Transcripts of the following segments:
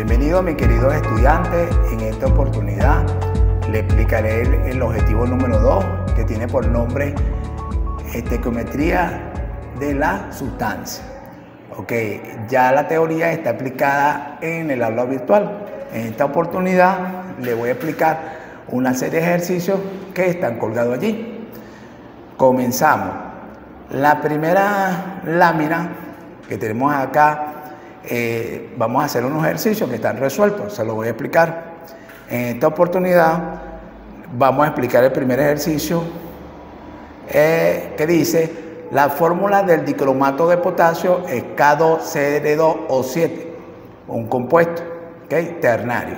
Bienvenidos mis queridos estudiantes. En esta oportunidad le explicaré el objetivo número 2, que tiene por nombre estequiometría de la sustancia. Ok, ya la teoría está aplicada en el aula virtual. En esta oportunidad le voy a explicar una serie de ejercicios que están colgados allí. Comenzamos. La primera lámina que tenemos acá, vamos a hacer unos ejercicios que están resueltos, se los voy a explicar. En esta oportunidad vamos a explicar el primer ejercicio que dice: la fórmula del dicromato de potasio es K2CR2O7, un compuesto ternario.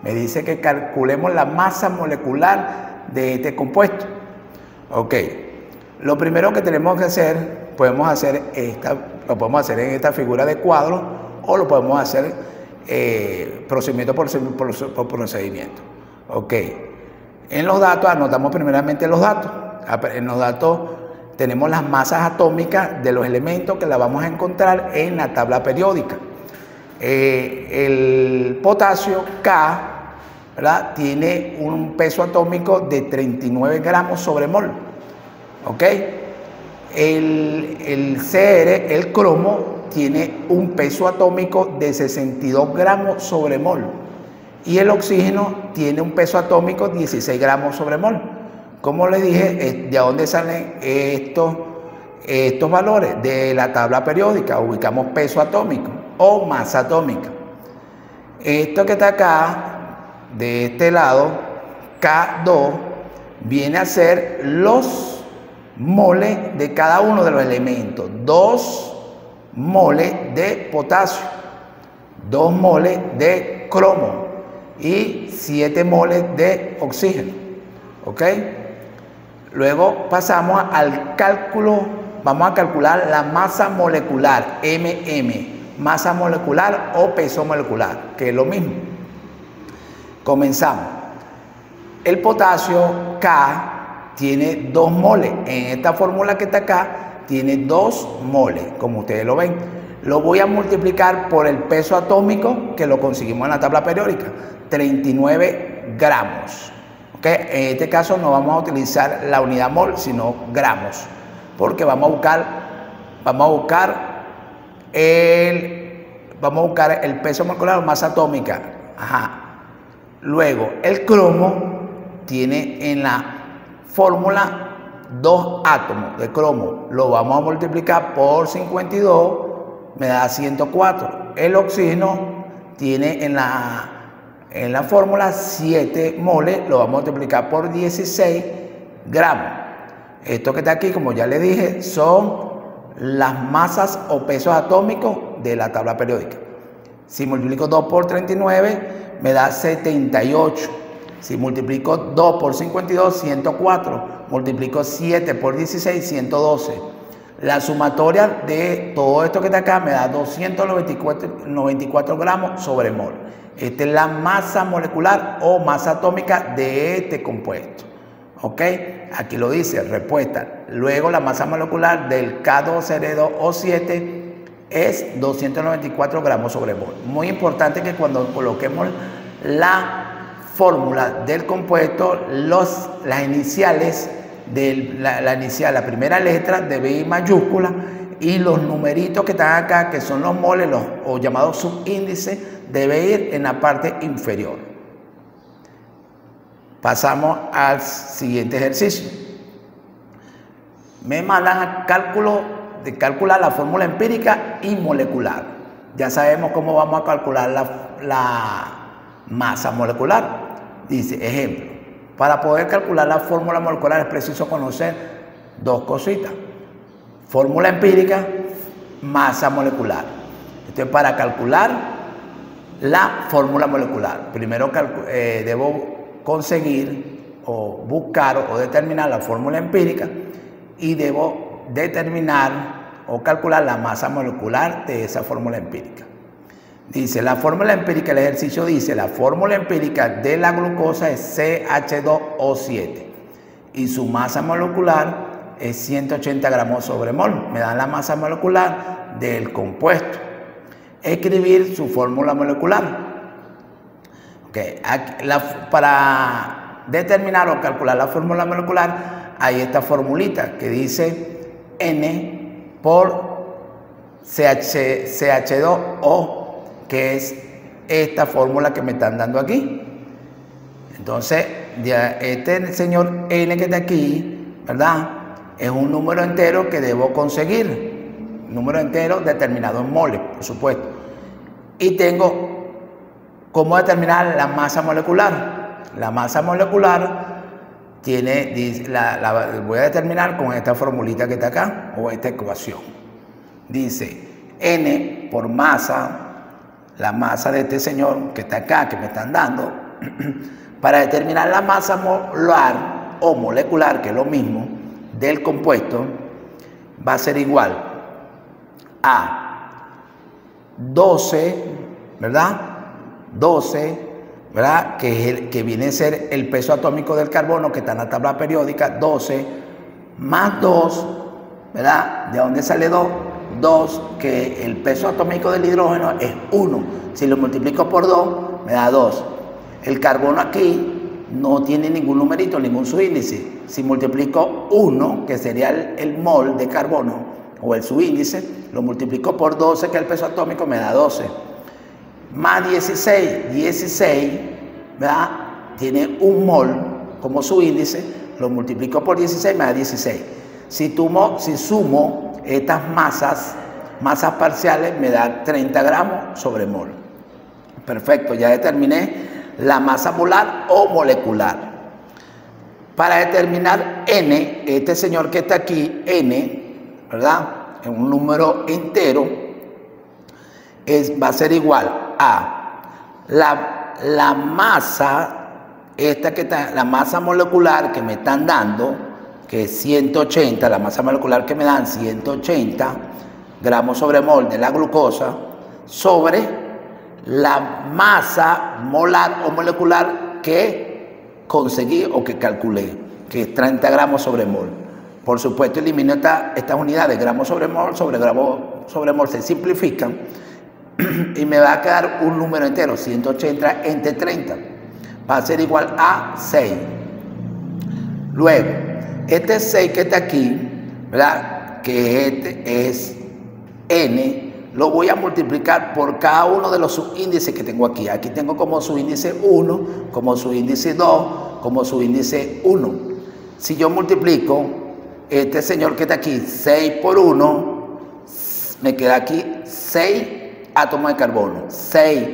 Me dice que calculemos la masa molecular de este compuesto. Ok, lo primero que tenemos que hacer, lo podemos hacer en esta figura de cuadro o lo podemos hacer procedimiento por procedimiento. Ok, en los datos anotamos primeramente los datos. En los datos tenemos las masas atómicas de los elementos que las vamos a encontrar en la tabla periódica. El potasio K, ¿verdad?, tiene un peso atómico de 39 gramos sobre mol. ¿Ok? El CR, el cromo, tiene un peso atómico de 62 gramos sobre mol. Y el oxígeno tiene un peso atómico de 16 gramos sobre mol. Como les dije, ¿de dónde salen estos valores? De la tabla periódica. Ubicamos peso atómico o masa atómica. Esto que está acá, de este lado, K2, viene a ser los moles de cada uno de los elementos. 2 moles de potasio, 2 moles de cromo y 7 moles de oxígeno. ¿Ok? Luego pasamos al cálculo. Vamos a calcular la masa molecular, masa molecular o peso molecular, que es lo mismo. Comenzamos. El potasio K tiene 2 moles. En esta fórmula que está acá, tiene 2 moles, como ustedes lo ven. Lo voy a multiplicar por el peso atómico, que lo conseguimos en la tabla periódica, 39 gramos. ¿Okay? En este caso no vamos a utilizar la unidad mol, sino gramos, porque vamos a buscar el peso molecular o masa atómica. Ajá. Luego, el cromo tiene en la fórmula 2 átomos de cromo. Lo vamos a multiplicar por 52, me da 104. El oxígeno tiene en la fórmula 7 moles, lo vamos a multiplicar por 16 gramos. Esto que está aquí, como ya le dije, son las masas o pesos atómicos de la tabla periódica. Si multiplico 2 por 39, me da 78. Si multiplico 2 por 52, 104. Multiplico 7 por 16, 112. La sumatoria de todo esto que está acá me da 294 gramos sobre mol. Esta es la masa molecular o masa atómica de este compuesto. ¿Ok? Aquí lo dice, respuesta. Luego la masa molecular del K2CR2O7 es 294 gramos sobre mol. Muy importante que cuando coloquemos la fórmula del compuesto, las iniciales de la primera letra debe ir mayúscula y los numeritos que están acá, que son los moles o llamados subíndices, debe ir en la parte inferior. Pasamos al siguiente ejercicio. Me mandan a calcular la fórmula empírica y molecular. Ya sabemos cómo vamos a calcular la masa molecular. Dice, ejemplo, para poder calcular la fórmula molecular es preciso conocer 2 cositas: fórmula empírica, masa molecular. Entonces, para calcular la fórmula molecular, primero debo conseguir o buscar o determinar la fórmula empírica y debo determinar o calcular la masa molecular de esa fórmula empírica. Dice, la fórmula empírica, el ejercicio dice, la fórmula empírica de la glucosa es CH2O7 y su masa molecular es 180 gramos sobre mol. Me dan la masa molecular del compuesto. escribir su fórmula molecular. Okay. Para determinar o calcular la fórmula molecular, hay esta formulita que dice N por CH2O, que es esta fórmula que me están dando aquí. Entonces, ya este señor N que está aquí, ¿verdad?, es un número entero que debo conseguir. Un número entero determinado en moles, por supuesto. Y tengo cómo determinar la masa molecular. La masa molecular voy a determinar con esta formulita que está acá, o esta ecuación. Dice N por masa, la masa de este señor que está acá, que me están dando. Para determinar la masa molar o molecular, que es lo mismo, del compuesto, va a ser igual a 12, ¿verdad? 12, ¿verdad? Que viene a ser el peso atómico del carbono, que está en la tabla periódica, 12, más 2, ¿verdad? ¿De dónde sale 2? 2, que el peso atómico del hidrógeno es 1. Si lo multiplico por 2, me da 2. El carbono aquí no tiene ningún numerito, ningún subíndice. Si multiplico 1, que sería el mol de carbono, o el subíndice, lo multiplico por 12, que es el peso atómico, me da 12. Más 16, 16, ¿verdad?, tiene un mol como subíndice, lo multiplico por 16, me da 16. Si sumo estas masas parciales, me da 30 gramos sobre mol. Perfecto, ya determiné la masa molar o molecular. Para determinar N, este señor que está aquí, N, ¿verdad?, en un número entero, va a ser igual a la masa, la masa molecular que me están dando, que es 180, la masa molecular que me dan, 180 gramos sobre mol de la glucosa, sobre la masa molar o molecular que conseguí o que calculé, que es 30 gramos sobre mol. Por supuesto, elimino estas unidades, gramos sobre mol, se simplifican y me va a quedar un número entero, 180 entre 30, va a ser igual a 6. Luego, este 6 que está aquí, ¿verdad?, que este es N, lo voy a multiplicar por cada uno de los subíndices que tengo aquí. Aquí tengo como subíndice 1, como subíndice 2, como subíndice 1. Si yo multiplico este señor que está aquí, 6 por 1, me queda aquí 6 átomos de carbono. 6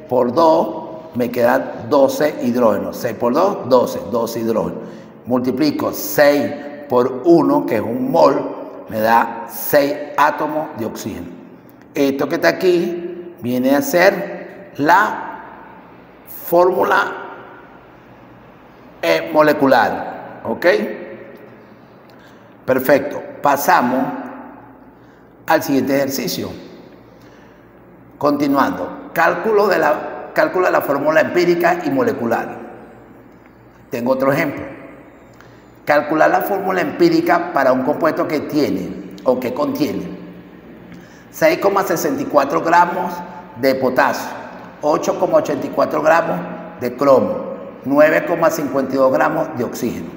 por 2, me quedan 12 hidrógenos. 6 por 2, 12 hidrógenos. Multiplico 6 por 1, que es un mol, me da 6 átomos de oxígeno. Esto que está aquí viene a ser la fórmula molecular, ¿ok? Perfecto. Pasamos al siguiente ejercicio. Continuando. Cálculo de la fórmula empírica y molecular. Tengo otro ejemplo. Calcular la fórmula empírica para un compuesto que tiene o que contiene 6,64 gramos de potasio, 8,84 gramos de cromo, 9,52 gramos de oxígeno.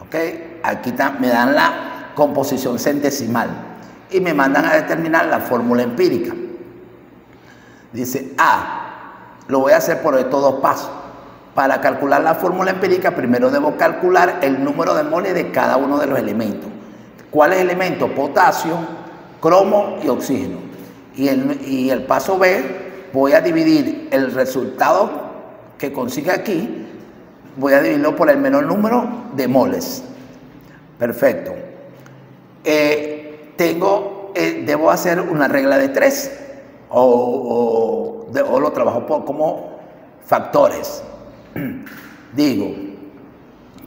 ¿Okay? Aquí me dan la composición centesimal y me mandan a determinar la fórmula empírica. Dice lo voy a hacer por estos dos pasos. Para calcular la fórmula empírica, primero debo calcular el número de moles de cada uno de los elementos. ¿Cuáles elementos? Potasio, cromo y oxígeno. Y el paso B, voy a dividir el resultado que consiga aquí, voy a dividirlo por el menor número de moles. Perfecto. Debo hacer una regla de 3 o lo trabajo como factores. Digo,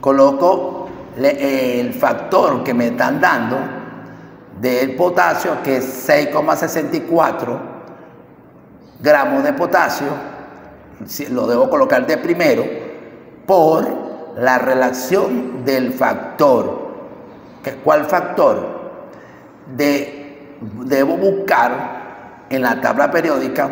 coloco el factor que me están dando del potasio, que es 6,64 gramos de potasio, lo debo colocar de primero, por la relación del factor. ¿Cuál factor? Debo buscar en la tabla periódica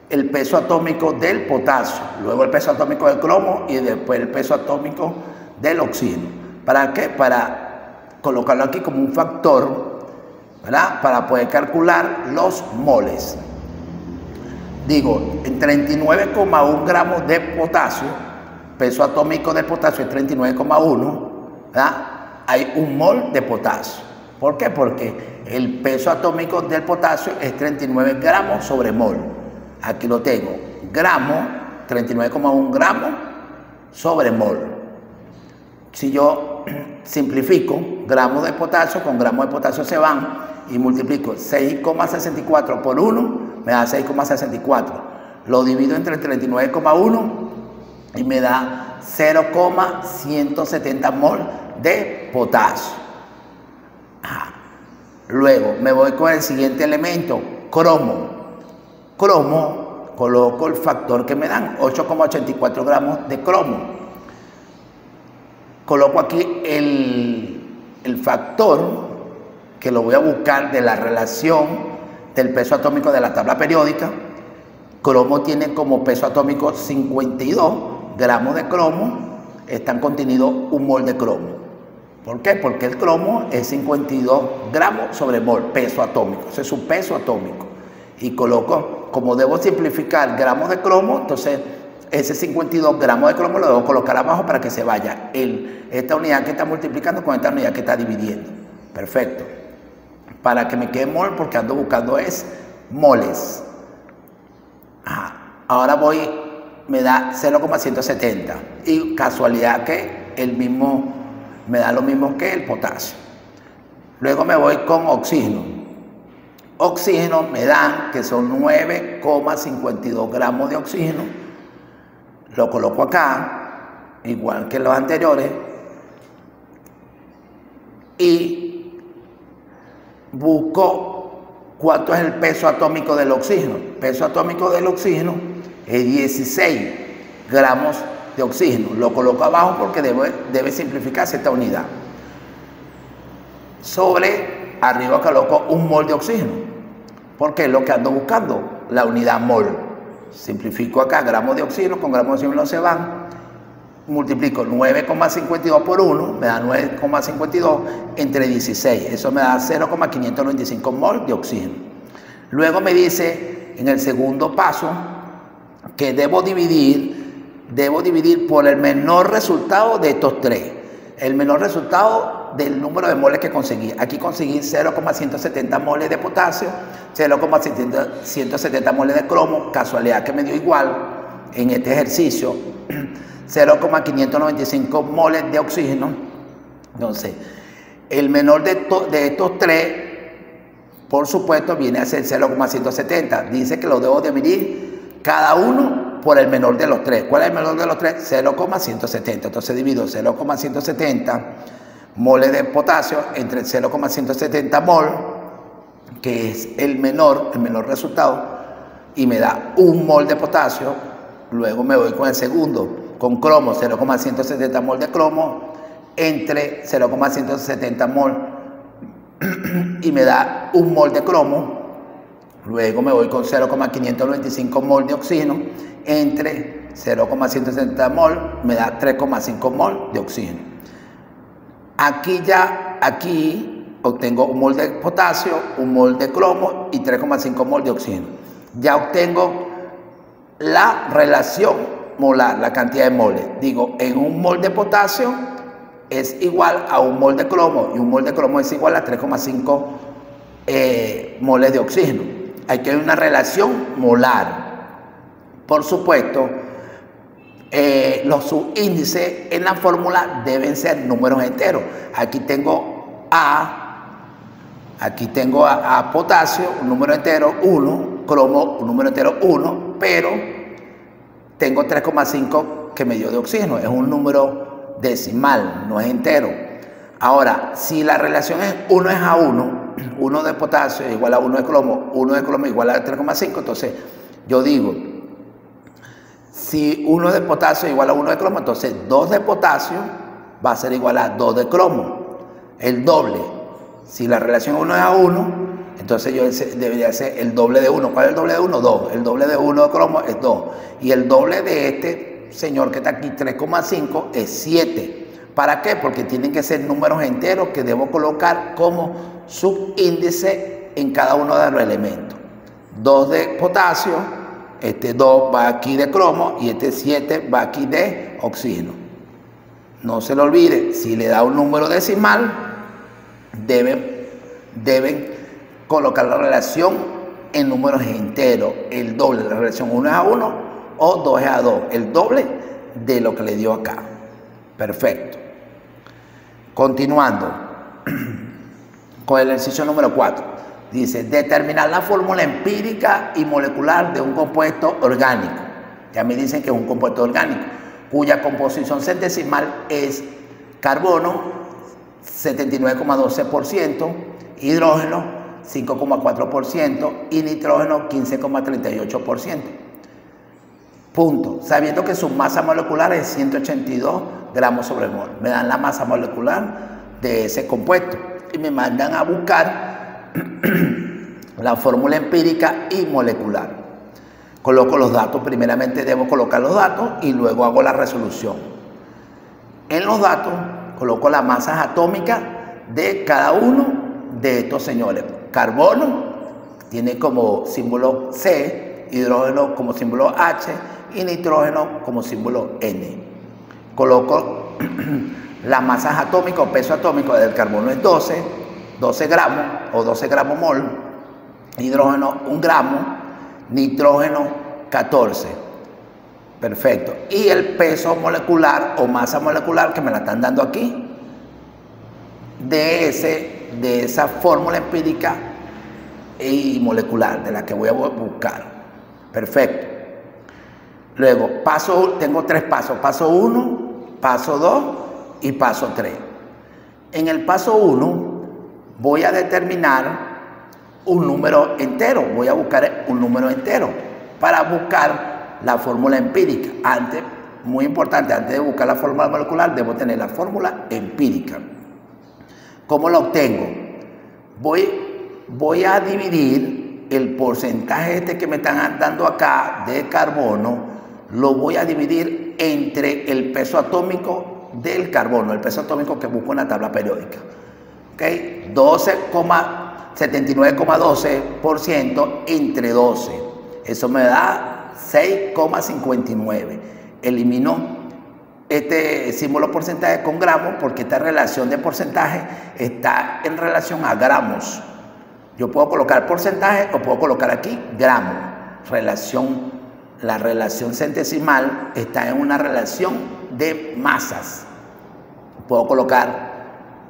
el peso atómico del potasio, luego el peso atómico del cromo y después el peso atómico del oxígeno. ¿Para qué? Para colocarlo aquí como un factor, ¿verdad? Para poder calcular los moles. Digo, en 39,1 gramos de potasio, peso atómico del potasio es 39,1, ¿verdad? Hay un mol de potasio. ¿Por qué? Porque el peso atómico del potasio es 39 gramos sobre mol. Aquí lo tengo, gramo, 39,1 gramos sobre mol. Si yo simplifico, gramos de potasio con gramos de potasio se van y multiplico 6,64 por 1, me da 6,64. Lo divido entre 39,1 y me da 0,170 mol de potasio. Luego me voy con el siguiente elemento, cromo. Cromo, coloco el factor que me dan, 8,84 gramos de cromo. Coloco aquí el factor que lo voy a buscar de la relación del peso atómico de la tabla periódica. Cromo tiene como peso atómico 52 gramos de cromo, están contenidos un mol de cromo. ¿Por qué? Porque el cromo es 52 gramos sobre mol, peso atómico, ese es su peso atómico. Y coloco, como debo simplificar gramos de cromo, entonces ese 52 gramos de cromo lo debo colocar abajo para que se vaya esta unidad que está multiplicando con esta unidad que está dividiendo. Perfecto. Para que me quede mol, porque ando buscando es moles. Ahora me da 0,170 y casualidad que el mismo me da lo mismo que el potasio. Luego me voy con oxígeno. Oxígeno me dan que son 9,52 gramos de oxígeno. Lo coloco acá, igual que los anteriores. Y busco cuánto es el peso atómico del oxígeno. El peso atómico del oxígeno es 16 gramos de oxígeno. Lo coloco abajo porque debe simplificarse esta unidad. Sobre arriba coloco un mol de oxígeno, porque es lo que ando buscando, la unidad mol. Simplifico acá, gramos de oxígeno con gramos de oxígeno se van. Multiplico 9,52 por 1, me da 9,52 entre 16. Eso me da 0,595 mol de oxígeno. Luego me dice, en el segundo paso, que debo dividir por el menor resultado de estos tres. El menor resultado del número de moles que conseguí. Aquí conseguí 0,170 moles de potasio, 0,170 moles de cromo, casualidad que me dio igual en este ejercicio, 0,595 moles de oxígeno. Entonces, el menor de estos tres, por supuesto, viene a ser 0,170. Dice que lo debo dividir cada uno por el menor de los tres. ¿Cuál es el menor de los tres? 0,170. Entonces divido 0,170 moles de potasio entre 0,170 mol, que es el menor resultado, y me da un mol de potasio. Luego me voy con el segundo, con cromo, 0,170 mol de cromo entre 0,170 mol y me da un mol de cromo. Luego me voy con 0,595 mol de oxígeno entre 0,170 mol, me da 3,5 mol de oxígeno. Aquí obtengo un mol de potasio, un mol de cromo y 3,5 mol de oxígeno. Ya obtengo la relación molar, la cantidad de moles. Digo, en un mol de potasio es igual a un mol de cromo y un mol de cromo es igual a 3,5 moles de oxígeno. Hay que ver una relación molar. Por supuesto, los subíndices en la fórmula deben ser números enteros. Aquí tengo A potasio, un número entero 1, cromo, un número entero 1, pero tengo 3,5 que me dio de oxígeno. Es un número decimal, no es entero. Ahora, si la relación es 1 es a 1, 1 de potasio es igual a 1 de cromo, 1 de cromo igual a 3,5, entonces yo digo, si 1 de potasio es igual a 1 de cromo, entonces 2 de potasio va a ser igual a 2 de cromo, el doble. Si la relación 1 es a 1, Entonces yo debería ser el doble de 1. ¿Cuál es el doble de 1? 2. El doble de 1 de cromo es 2. Y el doble de este señor que está aquí, 3,5, es 7. ¿Para qué? Porque tienen que ser números enteros que debo colocar como subíndice en cada uno de los elementos. 2 de potasio, este 2 va aquí de cromo y este 7 va aquí de oxígeno. No se lo olvide, si le da un número decimal, deben colocar la relación en números enteros, el doble, la relación 1 es a 1 o 2 es a 2, el doble de lo que le dio acá. Perfecto. Continuando con el ejercicio número 4. Dice, determinar la fórmula empírica y molecular de un compuesto orgánico. Ya me dicen que es un compuesto orgánico, cuya composición centesimal es carbono, 79,12%, hidrógeno, 5,4% y nitrógeno, 15,38%. Punto. Sabiendo que su masa molecular es 182 gramos sobre mol. Me dan la masa molecular de ese compuesto y me mandan a buscar la fórmula empírica y molecular. Coloco los datos. Primeramente debo colocar los datos y luego hago la resolución. En los datos coloco las masas atómicas de cada uno de estos señores. Carbono tiene como símbolo C, hidrógeno como símbolo H y nitrógeno como símbolo N. Coloco las masas atómicas o peso atómico del carbono es 12 gramos o 12 gramos mol, hidrógeno 1 gramo, nitrógeno 14. Perfecto. Y el peso molecular o masa molecular que me la están dando aquí, de esa fórmula empírica y molecular de la que voy a buscar. Perfecto. Luego, tengo 3 pasos. Paso 1, paso 2 y paso 3. En el paso 1 voy a determinar un número entero. Voy a buscar un número entero para buscar la fórmula empírica. Antes, muy importante, antes de buscar la fórmula molecular, debo tener la fórmula empírica. ¿Cómo la obtengo? Voy a dividir el porcentaje este que me están dando acá de carbono, lo voy a dividir entre el peso atómico del carbono, el peso atómico que busco en la tabla periódica. ¿Okay? 79,12% entre 12. Eso me da 6,59. Elimino este símbolo porcentaje con gramos porque esta relación de porcentaje está en relación a gramos. Yo puedo colocar porcentaje o puedo colocar aquí gramos. La relación centesimal está en una relación de masas. Puedo colocar,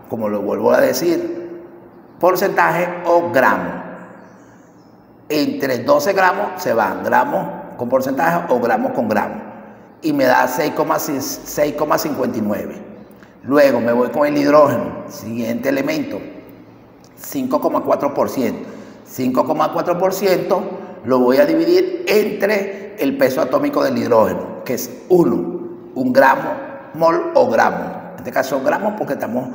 como lo vuelvo a decir, porcentaje o gramos. Entre 12 gramos se van gramos con porcentaje o gramos con gramos. Y me da 6,59. Luego me voy con el hidrógeno, siguiente elemento, 5,4%. 5,4% lo voy a dividir entre el peso atómico del hidrógeno, que es 1 gramo mol o gramo. En este caso gramos porque estamos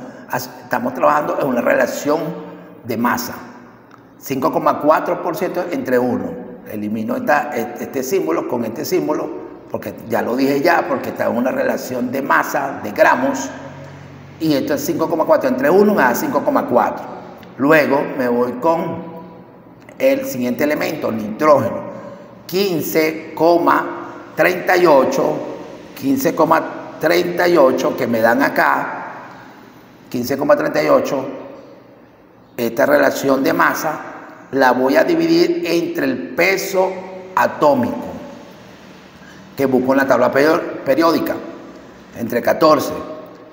trabajando en una relación de masa. 5,4% entre 1. Elimino este símbolo con este símbolo, porque ya lo dije porque está en una relación de masa, de gramos, y esto es 5,4 entre 1 me da 5,4. Luego me voy con el siguiente elemento, nitrógeno, 15,38 que me dan acá, 15,38, esta relación de masa la voy a dividir entre el peso atómico que busco en la tabla periódica, entre 14.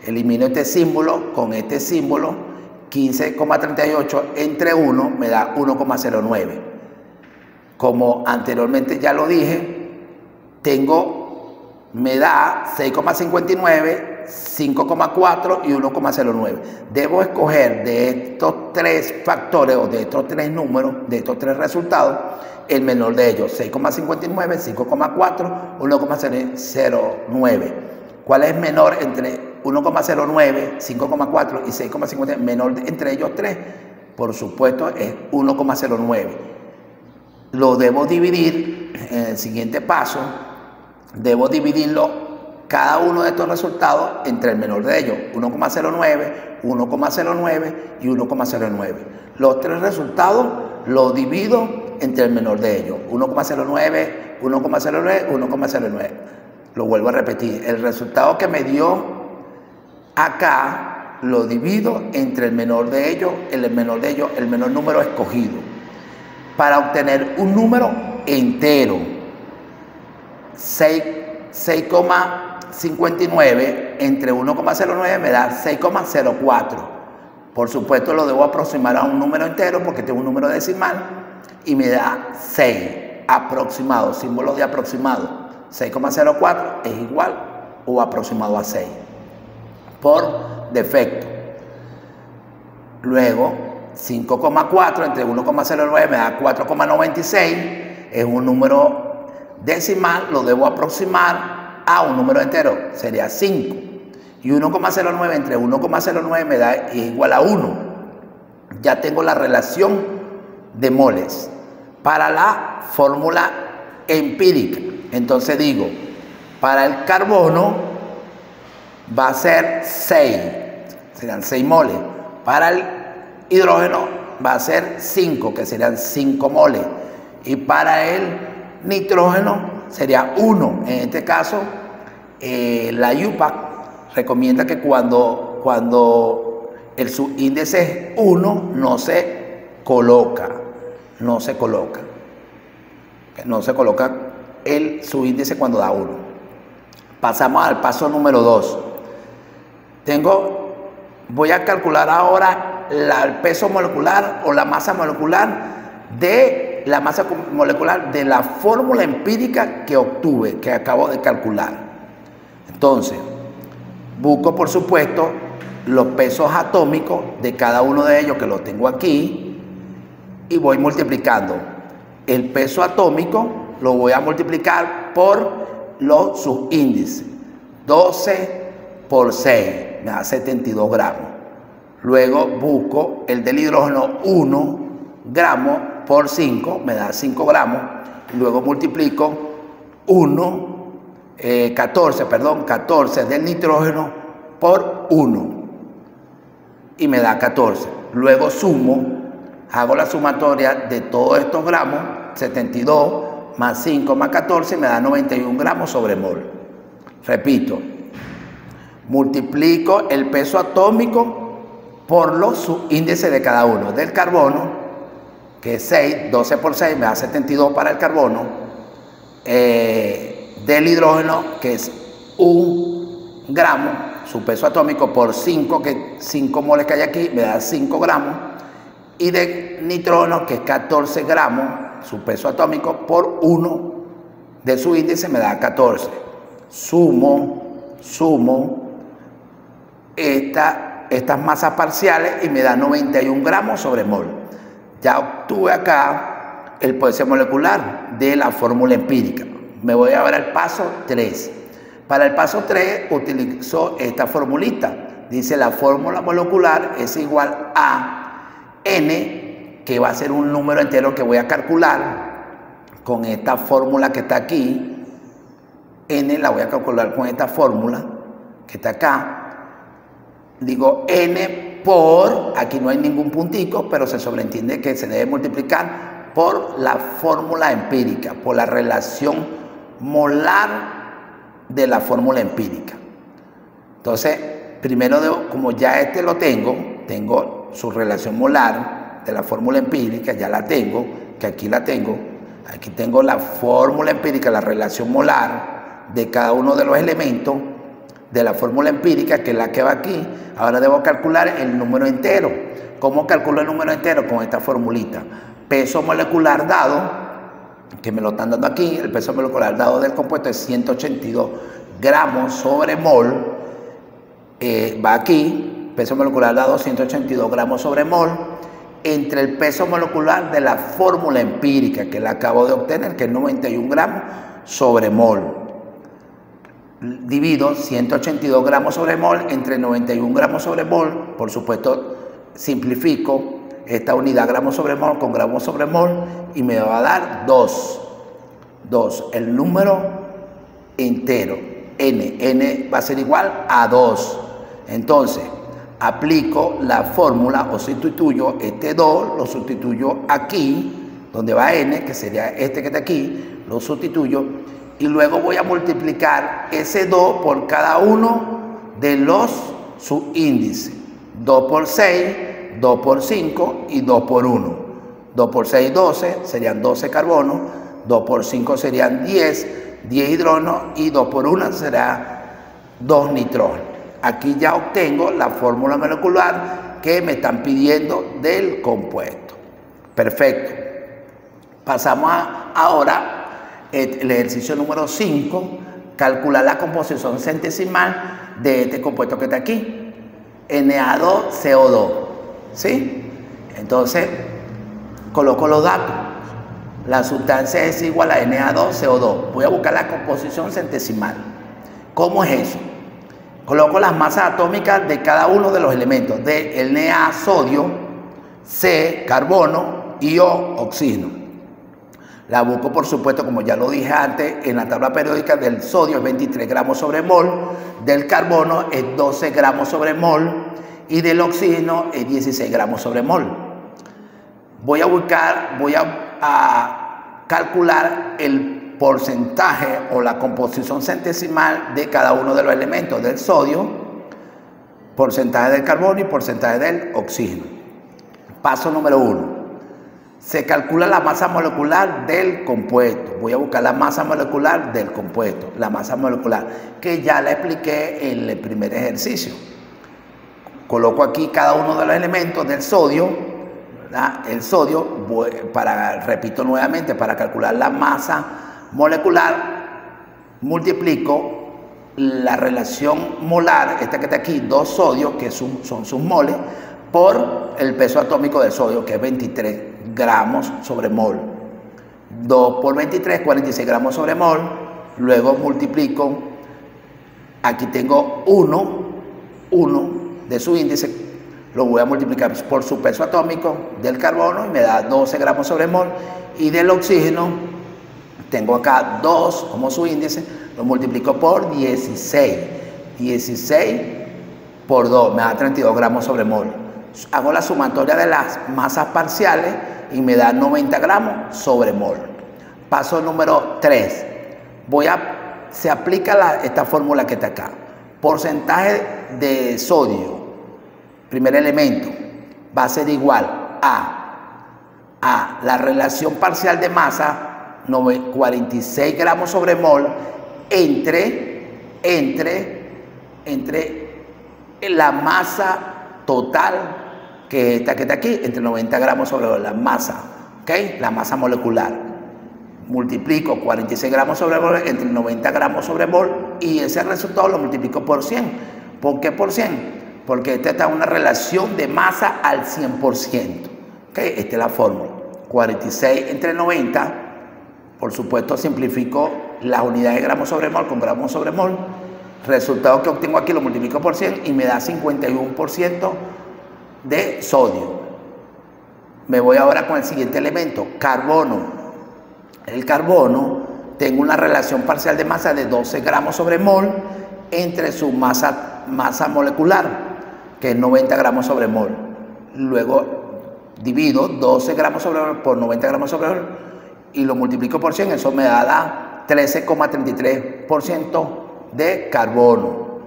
Elimino este símbolo con este símbolo, 15,38 entre 1 me da 1,09. Como anteriormente ya lo dije, me da 6,59, 5,4 y 1,09. Debo escoger de estos 3 factores o de estos 3 números, de estos 3 resultados, el menor de ellos, 6,59, 5,4, 1,09. ¿Cuál es menor entre 1,09, 5,4 y 6,59? Menor entre ellos 3, por supuesto, es 1,09. Lo debo dividir en el siguiente paso. Debo dividirlo cada uno de estos resultados entre el menor de ellos, 1,09, 1,09 y 1,09. Los tres resultados los divido entre el menor de ellos, 1,09, 1,09, 1,09. Lo vuelvo a repetir, el resultado que me dio acá lo divido entre el menor de ellos, el menor número escogido, para obtener un número entero. 6,59 entre 1,09 me da 6,04. Por supuesto lo debo aproximar a un número entero porque tengo un número decimal y me da 6 aproximado, símbolo de aproximado. 6,04 es igual o aproximado a 6 por defecto. Luego 5,4 entre 1,09 me da 4,96, es un número decimal, lo debo aproximar a un número entero, sería 5. Y 1,09 entre 1,09 me da igual a 1. Ya tengo la relación de moles para la fórmula empírica. Entonces digo, para el carbono va a ser 6, serían 6 moles. Para el hidrógeno va a ser 5, que serían 5 moles. Y para el nitrógeno sería 1. En este caso, la IUPAC recomienda que cuando el subíndice es 1, no se coloca el subíndice cuando da 1. Pasamos al paso número 2. Voy a calcular ahora el peso molecular o la masa molecular de la fórmula empírica que obtuve, que acabo de calcular. Entonces, busco por supuesto los pesos atómicos de cada uno de ellos, que los tengo aquí, y voy multiplicando. El peso atómico lo voy a multiplicar por los subíndices. 12 por 6 me da 72 gramos. Luego busco el del hidrógeno, 1 gramo por 5 me da 5 gramos. Luego multiplico 14 del nitrógeno por 1 y me da 14. Luego hago la sumatoria de todos estos gramos, 72 más 5 más 14 me da 91 gramos sobre mol. Repito, multiplico el peso atómico por los subíndices de cada uno. Del carbono, que es 6, 12 por 6 me da 72 para el carbono. Del hidrógeno, que es 1 gramo, su peso atómico por 5, que 5 moles que hay aquí, me da 5 gramos. Y de nitrógeno, que es 14 gramos, su peso atómico por 1 de su índice me da 14. Sumo estas masas parciales y me da 91 gramos sobre mol. Ya obtuve acá el peso molecular de la fórmula empírica. Me voy a ver al paso 3. Para el paso 3 utilizo esta formulita. Dice la fórmula molecular es igual a N, que va a ser un número entero que voy a calcular con esta fórmula que está aquí. N la voy a calcular con esta fórmula que está acá. Digo N por, aquí no hay ningún puntico, pero se sobreentiende que se debe multiplicar por la fórmula empírica, por la relación molar de la fórmula empírica. Entonces, primero como ya lo tengo su relación molar de la fórmula empírica, ya la tengo, que aquí la tengo. Aquí tengo la fórmula empírica, la relación molar de cada uno de los elementos de la fórmula empírica, que es la que va aquí. Ahora debo calcular el número entero. ¿Cómo calculo el número entero? Con esta formulita. Peso molecular dado, que me lo están dando aquí, el peso molecular dado del compuesto es 182 gramos sobre mol. Va aquí, peso molecular dado 182 gramos sobre mol, entre el peso molecular de la fórmula empírica, que la acabo de obtener, que es 91 gramos sobre mol. Divido 182 gramos sobre mol entre 91 gramos sobre mol. Por supuesto, simplifico esta unidad gramo sobre mol con gramo sobre mol y me va a dar 2. 2, el número entero, n va a ser igual a 2. Entonces, aplico la fórmula o sustituyo este 2, lo sustituyo aquí, donde va n, que sería este que está aquí, lo sustituyo y luego voy a multiplicar ese 2 por cada uno de los subíndices. 2 por 6, 2 por 5 y 2 por 1. 2 por 6, 12, serían 12 carbonos. 2 por 5 serían 10 hidrógenos y 2 por 1 será 2 nitrógenos. Aquí ya obtengo la fórmula molecular que me están pidiendo del compuesto. Perfecto. Pasamos ahora el ejercicio número 5, calcular la composición centesimal de este compuesto que está aquí, Na2CO2. ¿Sí? Entonces, coloco los datos. La sustancia es igual a Na2CO2. Voy a buscar la composición centesimal. ¿Cómo es eso? Coloco las masas atómicas de cada uno de los elementos. De el Na, sodio, C, carbono y O, oxígeno. La busco, por supuesto, como ya lo dije antes, en la tabla periódica del sodio es 23 gramos sobre mol, del carbono es 12 gramos sobre mol y del oxígeno es 16 gramos sobre mol. Voy a calcular el porcentaje o la composición centesimal de cada uno de los elementos del sodio, porcentaje del carbono y porcentaje del oxígeno. Paso número 1. Se calcula la masa molecular del compuesto. Voy a buscar la masa molecular del compuesto, la masa molecular, que ya la expliqué en el primer ejercicio. Coloco aquí cada uno de los elementos del sodio, ¿verdad? El sodio, repito nuevamente, para calcular la masa molecular, multiplico la relación molar, esta que está aquí, 2 sodios, que son sus moles, por el peso atómico del sodio, que es 23 gramos sobre mol. 2 por 23, 46 gramos sobre mol. Luego multiplico, aquí tengo 1 de su índice, lo voy a multiplicar por su peso atómico del carbono y me da 12 gramos sobre mol. Y del oxígeno, tengo acá 2 como su índice, lo multiplico por 16. 16 por 2 me da 32 gramos sobre mol. Hago la sumatoria de las masas parciales y me da 90 gramos sobre mol. Paso número 3. Se aplica esta fórmula que está acá. Porcentaje de sodio, primer elemento, va a ser igual a la relación parcial de masa, 46 gramos sobre mol, entre la masa total, que esta que está aquí, entre 90 gramos sobre la masa, ¿ok? La masa molecular. Multiplico 46 gramos sobre mol entre 90 gramos sobre mol y ese resultado lo multiplico por 100. ¿Por qué por 100? Porque esta está en una relación de masa al 100%. ¿Ok? Esta es la fórmula. 46 entre 90, por supuesto simplifico las unidades de gramos sobre mol con gramos sobre mol. Resultado que obtengo aquí lo multiplico por 100 y me da 51% de sodio. Me voy ahora con el siguiente elemento, carbono. El carbono, tengo una relación parcial de masa de 12 gramos sobre mol entre su masa molecular, que es 90 gramos sobre mol. Luego divido 12 gramos sobre mol por 90 gramos sobre mol y lo multiplico por 100, eso me da 13,33% de carbono.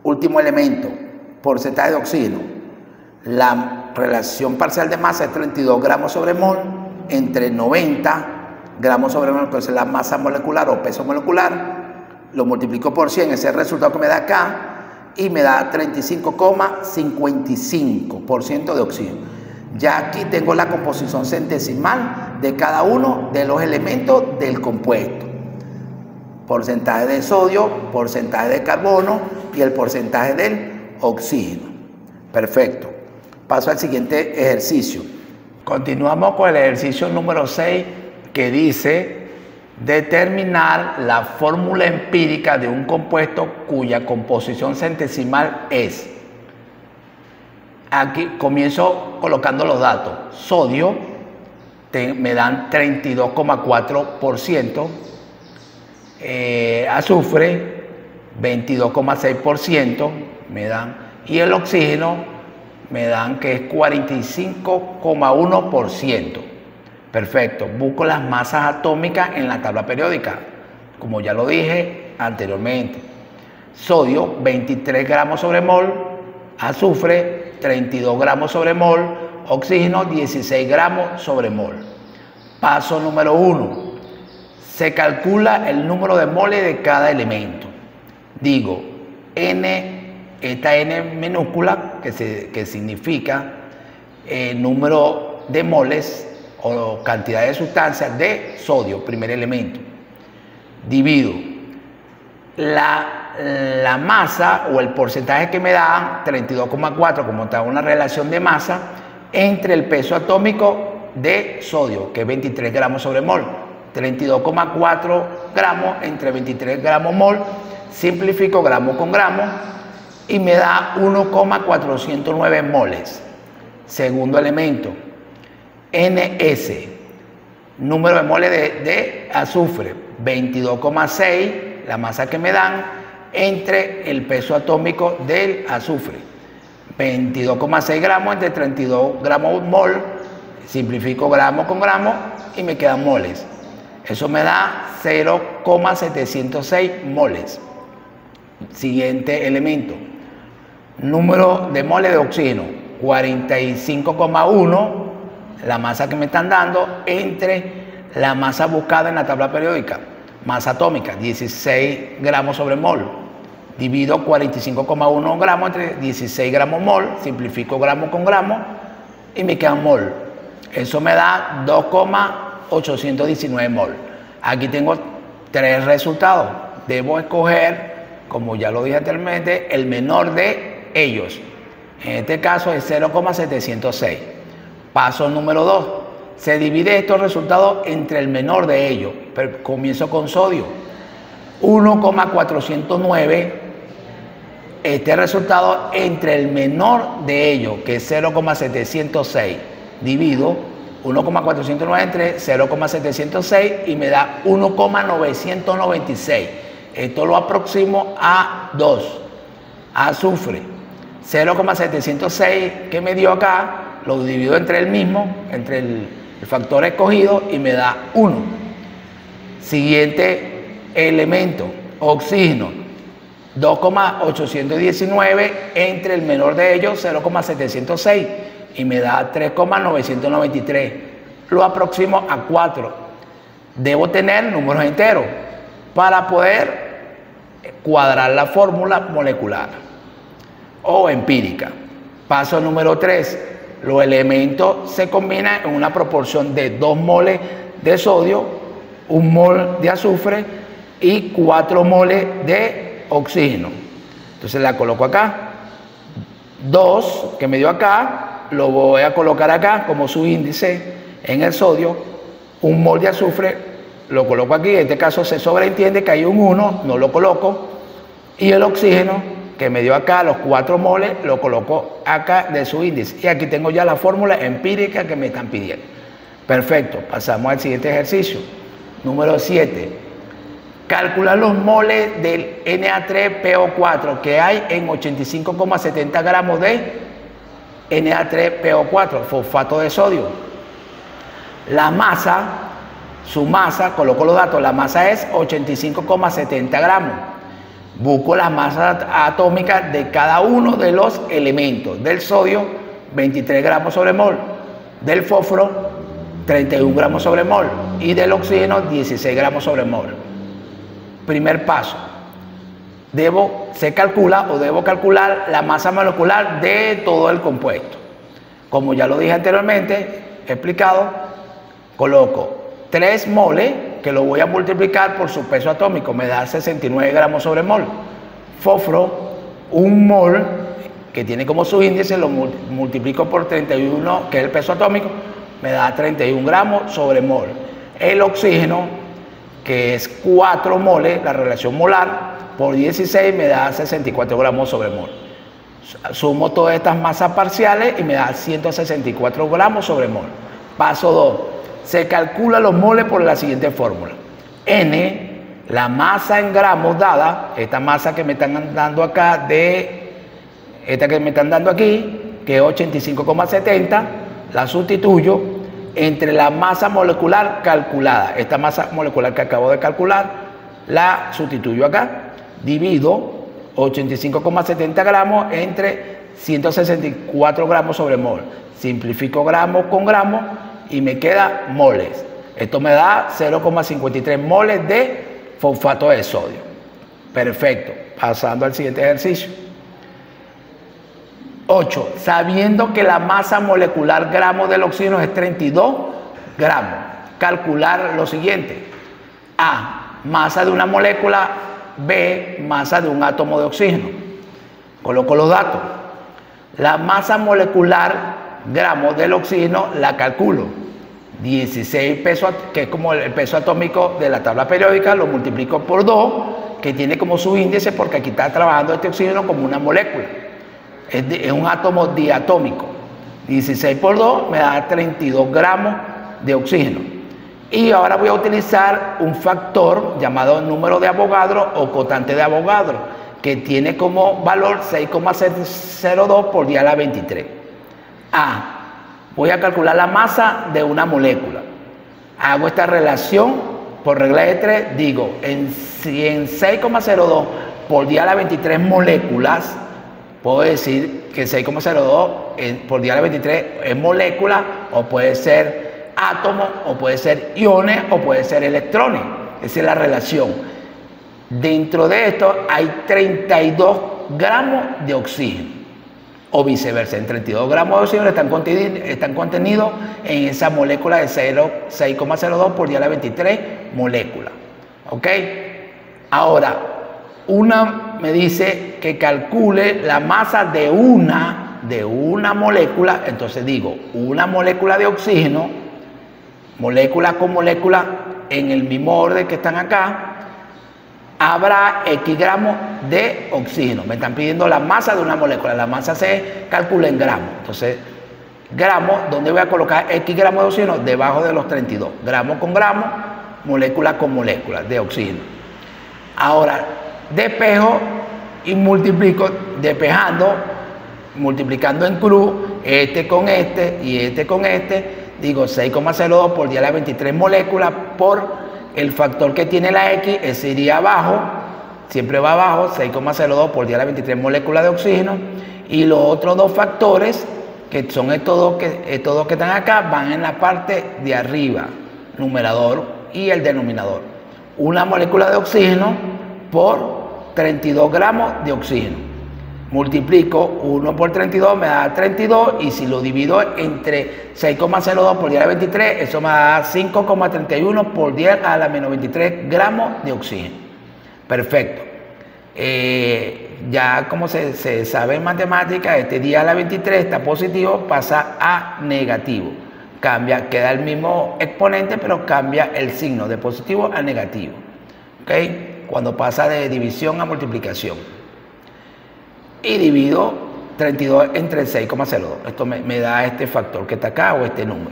Último elemento, porcentaje de oxígeno. La relación parcial de masa es 32 gramos sobre mol entre 90 gramos sobre mol, entonces la masa molecular o peso molecular, lo multiplico por 100, ese es el resultado que me da acá, y me da 35,55% de oxígeno. Ya aquí tengo la composición centesimal de cada uno de los elementos del compuesto. Porcentaje de sodio, porcentaje de carbono y el porcentaje del oxígeno. Perfecto. Paso al siguiente ejercicio. Continuamos con el ejercicio número 6, que dice determinar la fórmula empírica de un compuesto cuya composición centesimal es. aquí comienzo colocando los datos. Sodio me dan 32,4%, azufre 22,6% me dan, y el oxígeno me dan que es 45,1%. Perfecto. Busco las masas atómicas en la tabla periódica, como ya lo dije anteriormente. Sodio 23 gramos sobre mol, azufre 32 gramos sobre mol, oxígeno 16 gramos sobre mol. Paso número 1. Se calcula el número de moles de cada elemento. Digo, esta N minúscula, que significa número de moles o cantidad de sustancias de sodio, primer elemento. Divido la masa o el porcentaje que me dan, 32,4, como está una relación de masa, entre el peso atómico de sodio, que es 23 gramos sobre mol. 32,4 gramos entre 23 gramos mol, simplifico gramo con gramo y me da 1,409 moles. Segundo elemento, NS, número de moles de azufre, 22,6, la masa que me dan, entre el peso atómico del azufre, 22,6 gramos entre 32 gramos mol, simplifico gramo con gramo y me quedan moles. Eso me da 0,706 moles. Siguiente elemento, número de moles de oxígeno, 45,1, la masa que me están dando, entre la masa buscada en la tabla periódica, masa atómica, 16 gramos sobre mol. Divido 45,1 gramos entre 16 gramos mol, simplifico gramo con gramo y me queda mol. Eso me da 2,819 mol. Aquí tengo tres resultados. Debo escoger, como ya lo dije anteriormente, el menor de ellos. En este caso es 0,706. Paso número 2. Se divide estos resultados entre el menor de ellos. Pero comienzo con sodio. 1,409. Este resultado entre el menor de ellos, que es 0,706. Divido 1,409 entre 0,706 y me da 1,996. Esto lo aproximo a 2. Azufre, 0,706 que me dio acá, lo divido entre el mismo, entre el factor escogido y me da 1. Siguiente elemento, oxígeno, 2,819 entre el menor de ellos, 0,706 y me da 3,993. Lo aproximo a 4. Debo tener números enteros para poder cuadrar la fórmula molecular o empírica. Paso número 3. Los elementos se combinan en una proporción de 2 moles de sodio, 1 mol de azufre y 4 moles de oxígeno. Entonces la coloco acá. 2 que me dio acá, lo voy a colocar acá como su índice en el sodio. 1 mol de azufre lo coloco aquí, en este caso se sobreentiende que hay un 1, no lo coloco, y el oxígeno que me dio acá, los 4 moles, lo coloco acá de su índice, y aquí tengo ya la fórmula empírica que me están pidiendo. Perfecto, pasamos al siguiente ejercicio. Número 7. Calcular los moles del Na3PO4 que hay en 85,70 gramos de Na3PO4, fosfato de sodio. La masa, su masa, coloco los datos, la masa es 85,70 gramos. Busco la masa atómica de cada uno de los elementos. Del sodio, 23 gramos sobre mol. Del fósforo, 31 gramos sobre mol. Y del oxígeno, 16 gramos sobre mol. Primer paso. Debo calcular la masa molecular de todo el compuesto. Como ya lo dije anteriormente, he explicado, coloco 3 moles, que lo voy a multiplicar por su peso atómico, me da 69 gramos sobre mol. Fósforo, 1 mol, que tiene como su índice, lo multiplico por 31, que es el peso atómico, me da 31 gramos sobre mol. El oxígeno, que es 4 moles, la relación molar, por 16 me da 64 gramos sobre mol. Sumo todas estas masas parciales y me da 164 gramos sobre mol. Paso 2. Se calcula los moles por la siguiente fórmula. N, la masa en gramos dada, esta masa que me están dando acá, esta que me están dando aquí, que es 85,70, la sustituyo entre la masa molecular calculada. Esta masa molecular que acabo de calcular, la sustituyo acá, divido 85,70 gramos entre 164 gramos sobre mol. Simplifico gramos con gramos y me queda moles. Esto me da 0,53 moles de fosfato de sodio. Perfecto. Pasando al siguiente ejercicio. 8. Sabiendo que la masa molecular gramos del oxígeno es 32 gramos. Calcular lo siguiente. A, masa de una molécula. B, masa de un átomo de oxígeno. Coloco los datos. La masa molecular gramos del oxígeno la calculo. 16 pesos, que es como el peso atómico de la tabla periódica, lo multiplico por 2, que tiene como su índice, porque aquí está trabajando este oxígeno como una molécula. Es un átomo diatómico. 16 por 2 me da 32 gramos de oxígeno. Y ahora voy a utilizar un factor llamado número de Avogadro o cotante de Avogadro, que tiene como valor 6,02 por 10 a la 23. A. Voy a calcular la masa de una molécula. Hago esta relación por regla de 3. Digo, en 6,02 por 10 a la 23 moléculas, puedo decir que 6,02 por 10 a la 23 es molécula, o puede ser átomo, o puede ser iones, o puede ser electrones. Esa es la relación. Dentro de esto hay 32 gramos de oxígeno. O viceversa, en 32 gramos de oxígeno están contenidos en esa molécula de 6,02 por 10 a la 23 molécula. ¿Ok? Ahora, una me dice que calcule la masa de una molécula. Entonces digo, una molécula de oxígeno, molécula con molécula en el mismo orden que están acá, habrá X gramos de oxígeno. Me están pidiendo la masa de una molécula. La masa se calcula en gramos. Entonces, gramos, ¿dónde voy a colocar X gramos de oxígeno? Debajo de los 32. Gramos con gramos, molécula con molécula de oxígeno. Ahora, despejo y multiplico, despejando, multiplicando en cruz, este con este y este con este. Digo 6,02 por 10 a la 23 moléculas por el factor que tiene la X, ese iría abajo, siempre va abajo, 6,02 por 10 a la 23 moléculas de oxígeno, y los otros dos factores, que son estos dos que están acá, van en la parte de arriba, numerador y el denominador. Una molécula de oxígeno por 32 gramos de oxígeno. Multiplico 1 por 32, me da 32, y si lo divido entre 6,02 por 10 a la 23, eso me da 5,31 por 10 a la menos 23 gramos de oxígeno. Perfecto. Ya como se sabe en matemáticas, este 10 a la 23 está positivo, pasa a negativo. Cambia, queda el mismo exponente, pero cambia el signo de positivo a negativo. ¿Ok? Cuando pasa de división a multiplicación. Y divido 32 entre 6,02. Esto me da este factor que está acá, o este número.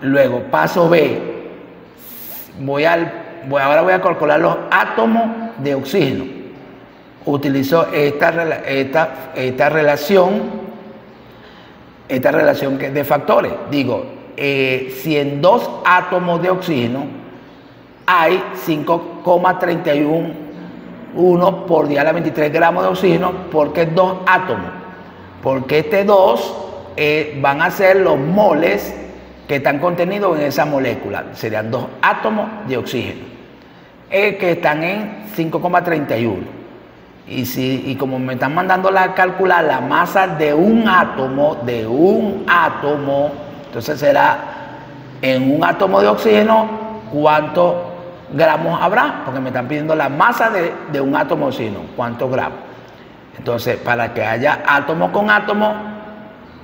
Luego, paso B. Ahora voy a calcular los átomos de oxígeno. Utilizo esta relación de factores. Digo, si en 2 átomos de oxígeno hay 5,31 por 10 a la 23 gramos de oxígeno, porque 2 átomos, porque este 2 van a ser los moles que están contenidos en esa molécula. Serían 2 átomos de oxígeno que están en 5,31. Y como me están mandando a calcular la masa de un átomo, entonces será en un átomo de oxígeno cuántos gramos habrá, porque me están pidiendo la masa de un átomo de oxígeno, cuántos gramos. Entonces, para que haya átomo con átomo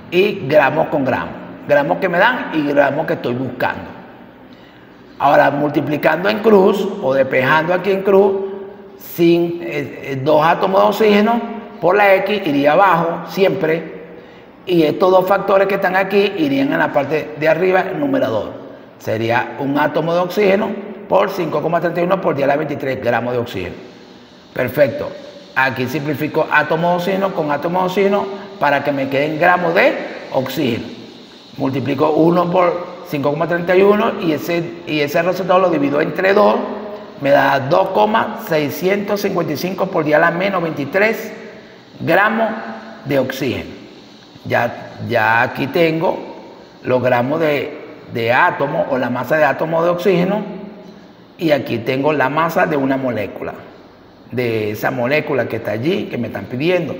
y gramos con gramos, gramos que me dan y gramos que estoy buscando. Ahora, multiplicando en cruz o despejando aquí en cruz, sin 2 átomos de oxígeno, por la X iría abajo siempre, y estos dos factores que están aquí irían en la parte de arriba, el numerador. Sería un átomo de oxígeno por 5,31 por 10 a la 23 gramos de oxígeno. Perfecto. Aquí simplifico átomo de oxígeno con átomo de oxígeno para que me queden gramos de oxígeno. Multiplico 1 por 5,31 y ese resultado lo divido entre 2. Me da 2,655 por 10 a la menos 23 gramos de oxígeno. Ya aquí tengo los gramos de átomo o la masa de átomo de oxígeno, y aquí tengo la masa de una molécula, de esa molécula que está allí, que me están pidiendo.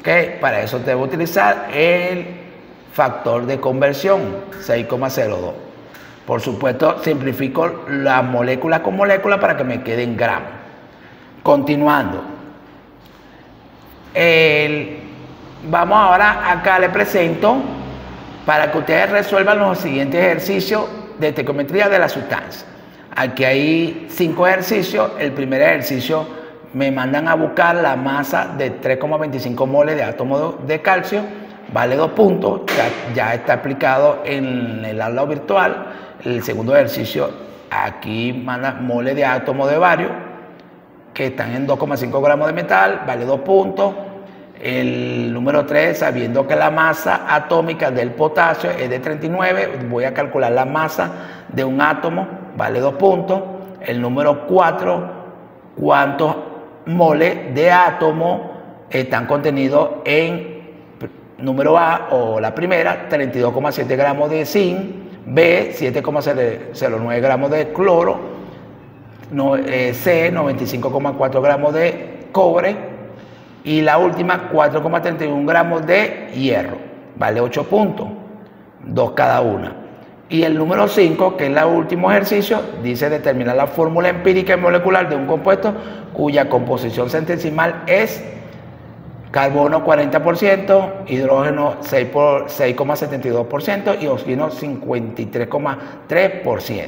¿Okay? Para eso debo utilizar el factor de conversión, 6,02. Por supuesto, simplifico la molécula con molécula para que me queden gramos. Continuando. Vamos ahora, acá le presento para que ustedes resuelvan los siguientes ejercicios de estequiometría de la sustancia. Aquí hay 5 ejercicios. El primer ejercicio me mandan a buscar la masa de 3,25 moles de átomo de calcio, vale 2 puntos, ya está aplicado en el aula virtual. El segundo ejercicio, aquí manda moles de átomo de bario, que están en 2,5 gramos de metal, vale 2 puntos. El número 3, sabiendo que la masa atómica del potasio es de 39, voy a calcular la masa de un átomo, vale 2 puntos. El número 4, cuántos moles de átomo están contenidos en número A o la primera, 32,7 gramos de zinc, B, 7,09 gramos de cloro, C, 95,4 gramos de cobre, y la última, 4,31 gramos de hierro, vale 8 puntos, 2 cada una. Y el número 5, que es el último ejercicio, dice determinar la fórmula empírica y molecular de un compuesto cuya composición centesimal es carbono 40%, hidrógeno 6,72% y oxígeno 53,3%.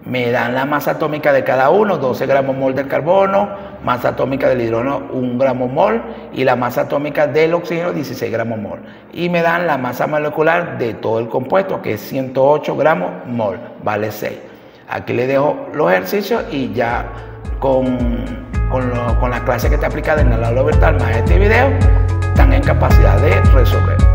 Me dan la masa atómica de cada uno, 12 gramos mol del carbono, masa atómica del hidrógeno 1 gramo mol y la masa atómica del oxígeno 16 gramos mol. Y me dan la masa molecular de todo el compuesto, que es 108 gramos mol, vale 6. Aquí les dejo los ejercicios y ya con la clase que está aplicada en el aula virtual más este video, están en capacidad de resolver.